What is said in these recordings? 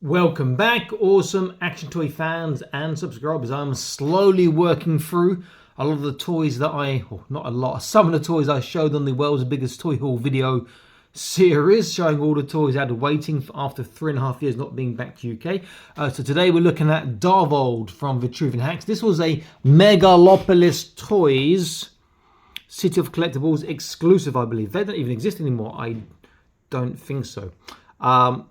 Welcome back, awesome action toy fans and subscribers. I'm slowly working through a lot of the toys that not a lot, some of the toys I showed on the World's Biggest Toy Haul video series, showing all the toys I had waiting after 3.5 years not being back to UK. So today we're looking at Darvold from Vitruvian Hacks. This was a Megalopolis Toys City of Collectibles exclusive, I believe. They don't even exist anymore. I don't think so.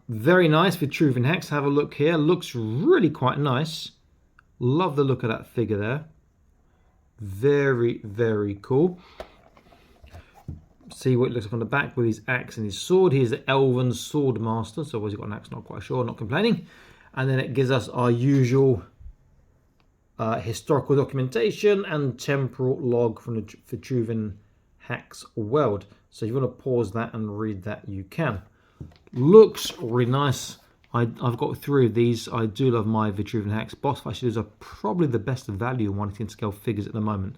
Very nice Vitruvian Hacks. Have a look here. Looks really quite nice. Love the look of that figure there. Very, very cool. See what it looks like on the back with his axe and his sword. He's the Elven Sword Master. So has he got an axe? Not quite sure. Not complaining. And then it gives us our usual historical documentation and temporal log from the Vitruvian Hacks world. So if you want to pause that and read that, you can. Looks really nice. I've got 3 of these. I do love my Vitruvian Hacks. Boss Fight Studios are probably the best value on 1/10 scale figures at the moment.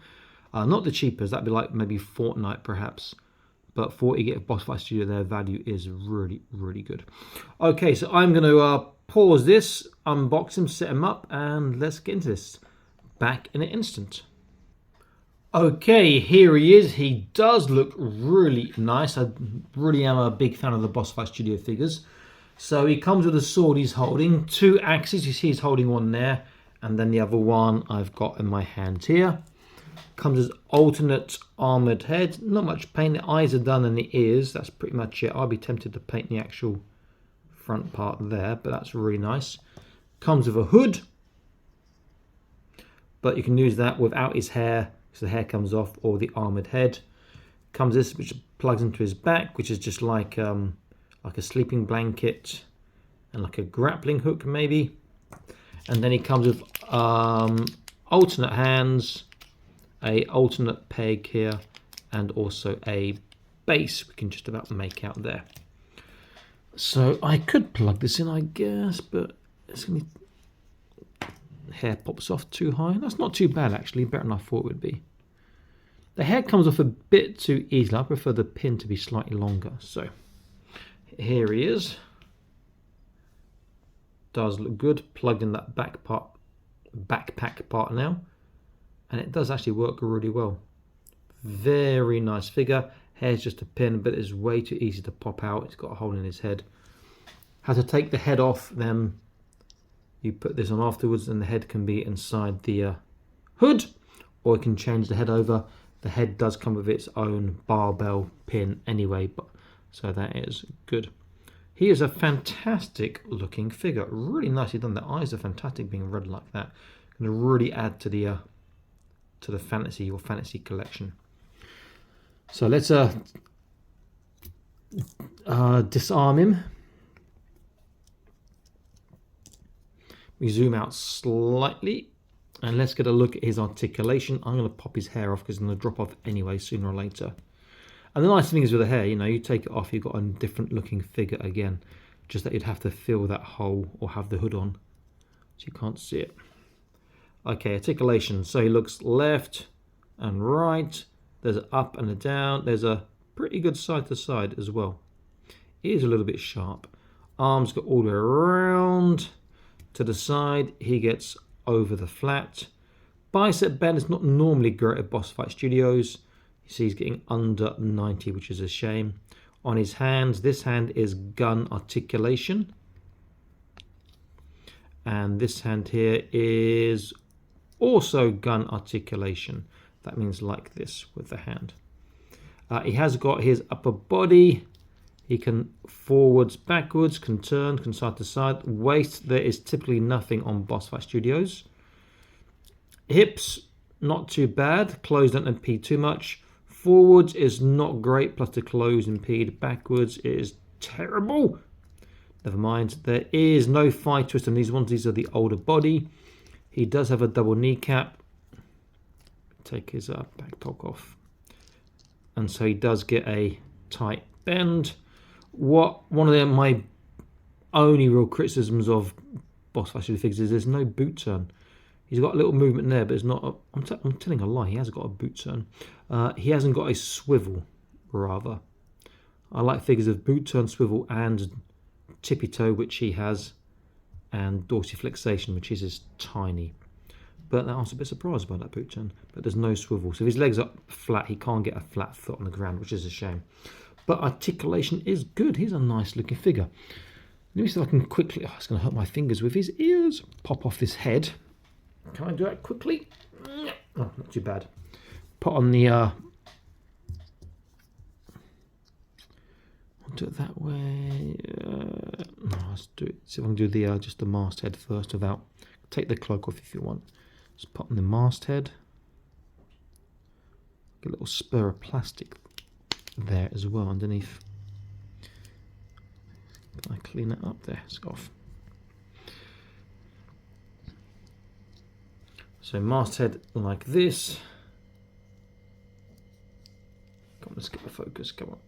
Not the cheapest. That'd be like maybe Fortnite perhaps. But for what you get at Boss Fight Studio, their value is really, really good. Okay, so I'm going to pause this, unbox him, set him up, and let's get into this. Back in an instant. Okay, here he is. He does look really nice. I really am a big fan of the Boss Fight Studio figures. So he comes with a sword he's holding, 2 axes. You see he's holding one there, and then the other one I've got in my hand here. Comes as alternate armoured head. Not much paint. The eyes are done and the ears. That's pretty much it. I'll be tempted to paint the actual front part there, but that's really nice. Comes with a hood, but you can use that without his hair. So the hair comes off, or the armoured head. Comes this, which plugs into his back, which is just like a sleeping blanket and like a grappling hook maybe. And then he comes with alternate hands, a alternate peg here, and also a base we can just about make out there. So I could plug this in, I guess, but it's gonna be hair pops off too high. That's not too bad actually, better than I thought it would be. The hair comes off a bit too easily. I prefer the pin to be slightly longer. So here he is. Does look good. Plugged in that backpack part now, and it does actually work really well. Very nice figure. Hair's just a pin, but it's way too easy to pop out. It's got a hole in his head. Had to take the head off, then you put this on afterwards, and the head can be inside the hood, or you can change the head over. The head does come with its own barbell pin anyway, but so that is good. He is a fantastic looking figure. Really nicely done. The eyes are fantastic being red like that. Going to really add to the fantasy or fantasy collection. So let's disarm him. We zoom out slightly, and let's get a look at his articulation. I'm going to pop his hair off because it's going to drop off anyway sooner or later. And the nice thing is with the hair, you know, you take it off, you've got a different looking figure again. Just that you'd have to fill that hole or have the hood on, so you can't see it. Okay, articulation. So he looks left and right. There's an up and a down. There's a pretty good side to side as well. It is a little bit sharp. Arms go all the way around. To the side, he gets over the flat. Bicep bend is not normally great at Boss Fight Studios. You see he's getting under 90, which is a shame. On his hands, this hand is gun articulation. And this hand here is also gun articulation. That means like this with the hand. He has got his upper body. He can forwards, backwards, can turn, can side to side. Waist, there is typically nothing on Boss Fight Studios. Hips, not too bad. Clothes don't impede too much. Forwards is not great, plus the clothes impede. Backwards is terrible. Never mind. There is no thigh twist on these ones. These are the older body. He does have a double kneecap. Take his back top off. And so he does get a tight bend. One of my only real criticisms of Boss Fight Studio figures is there's no boot turn. He's got a little movement there, but it's not. I'm telling a lie. He hasn't got a boot turn. He hasn't got a swivel, rather. I like figures of boot turn, swivel, and tippy toe, which he has. and dorsiflexation, which is tiny. But I was a bit surprised by that Pooch-chan. But there's no swivel. So if his legs are flat, he can't get a flat foot on the ground, which is a shame. But articulation is good. He's a nice looking figure. Let me see if I can quickly... Oh, it's going to hurt my fingers with his ears. Pop off this head. Can I do that quickly? Oh, not too bad. Put on the... I'll do it that way. No, let's do it. See if I can do the just the masthead first without... Take the cloak off if you want. Just put on the masthead. Get a little spur of plastic there as well underneath. Can I clean it up there? It's off. So masthead like this. Come on, let's get the focus. Come on.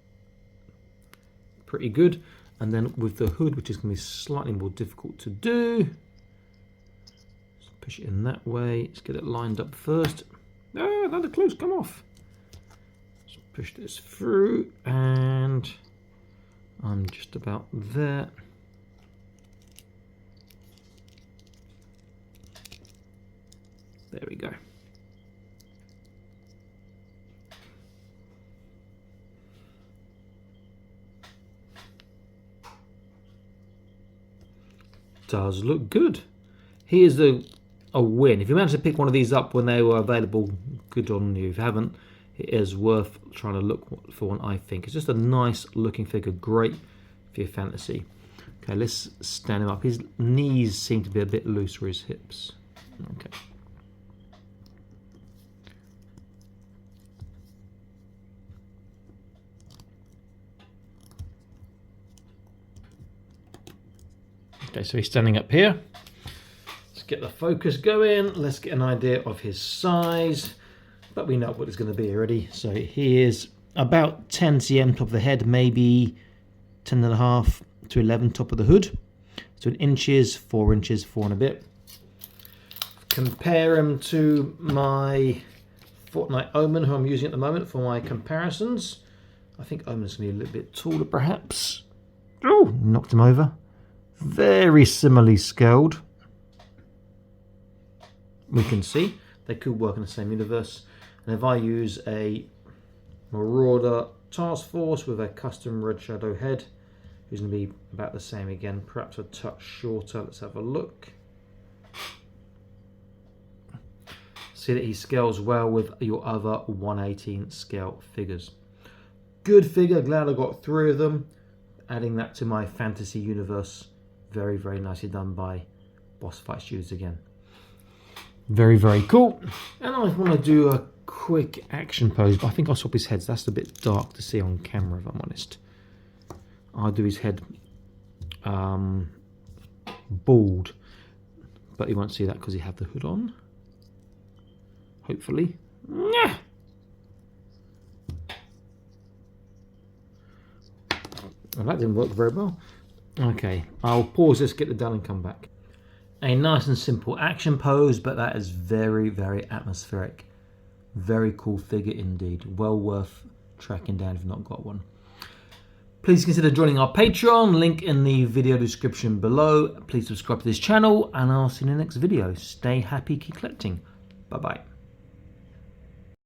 Pretty good. And then with the hood, which is going to be slightly more difficult to do. Just push it in that way. Let's get it lined up first. Ah, now the clothes come off. Just push this through, and I'm just about there. There we go. Does look good. Here's a win. If you managed to pick one of these up when they were available, good on you. If you haven't, it is worth trying to look for one, I think. It's just a nice looking figure, great for your fantasy. Okay, let's stand him up. His knees seem to be a bit loose for his hips. Okay. Okay, so he's standing up here. Let's get the focus going. Let's get an idea of his size. But we know what it's going to be already. So he is about 10 cm top of the head, maybe 10.5 to 11 top of the hood. So in inches, 4 inches, 4 and a bit. Compare him to my Fortnite Omen, who I'm using at the moment for my comparisons. I think Omen's going to be a little bit taller, perhaps. Oh, knocked him over. Very similarly scaled. We can see they could work in the same universe. And if I use a Marauder Task Force with a custom Red Shadow head, who's going to be about the same again, perhaps a touch shorter. Let's have a look. See that he scales well with your other 1/18 scale figures. Good figure, glad I got 3 of them. Adding that to my fantasy universe. Very, very nicely done by Boss Fight Studios again. Very, very cool. And I want to do a quick action pose, but I think I'll swap his heads. That's a bit dark to see on camera, if I'm honest. I'll do his head bald, but you won't see that because he had the hood on. Hopefully. Well, that didn't work very well. Okay, I'll pause this, get it done and come back. A nice and simple action pose, but that is very, very atmospheric. Very cool figure indeed. Well worth tracking down if you've not got one. Please consider joining our Patreon, link in the video description below. Please subscribe to this channel and I'll see you in the next video. Stay happy, keep collecting. Bye bye.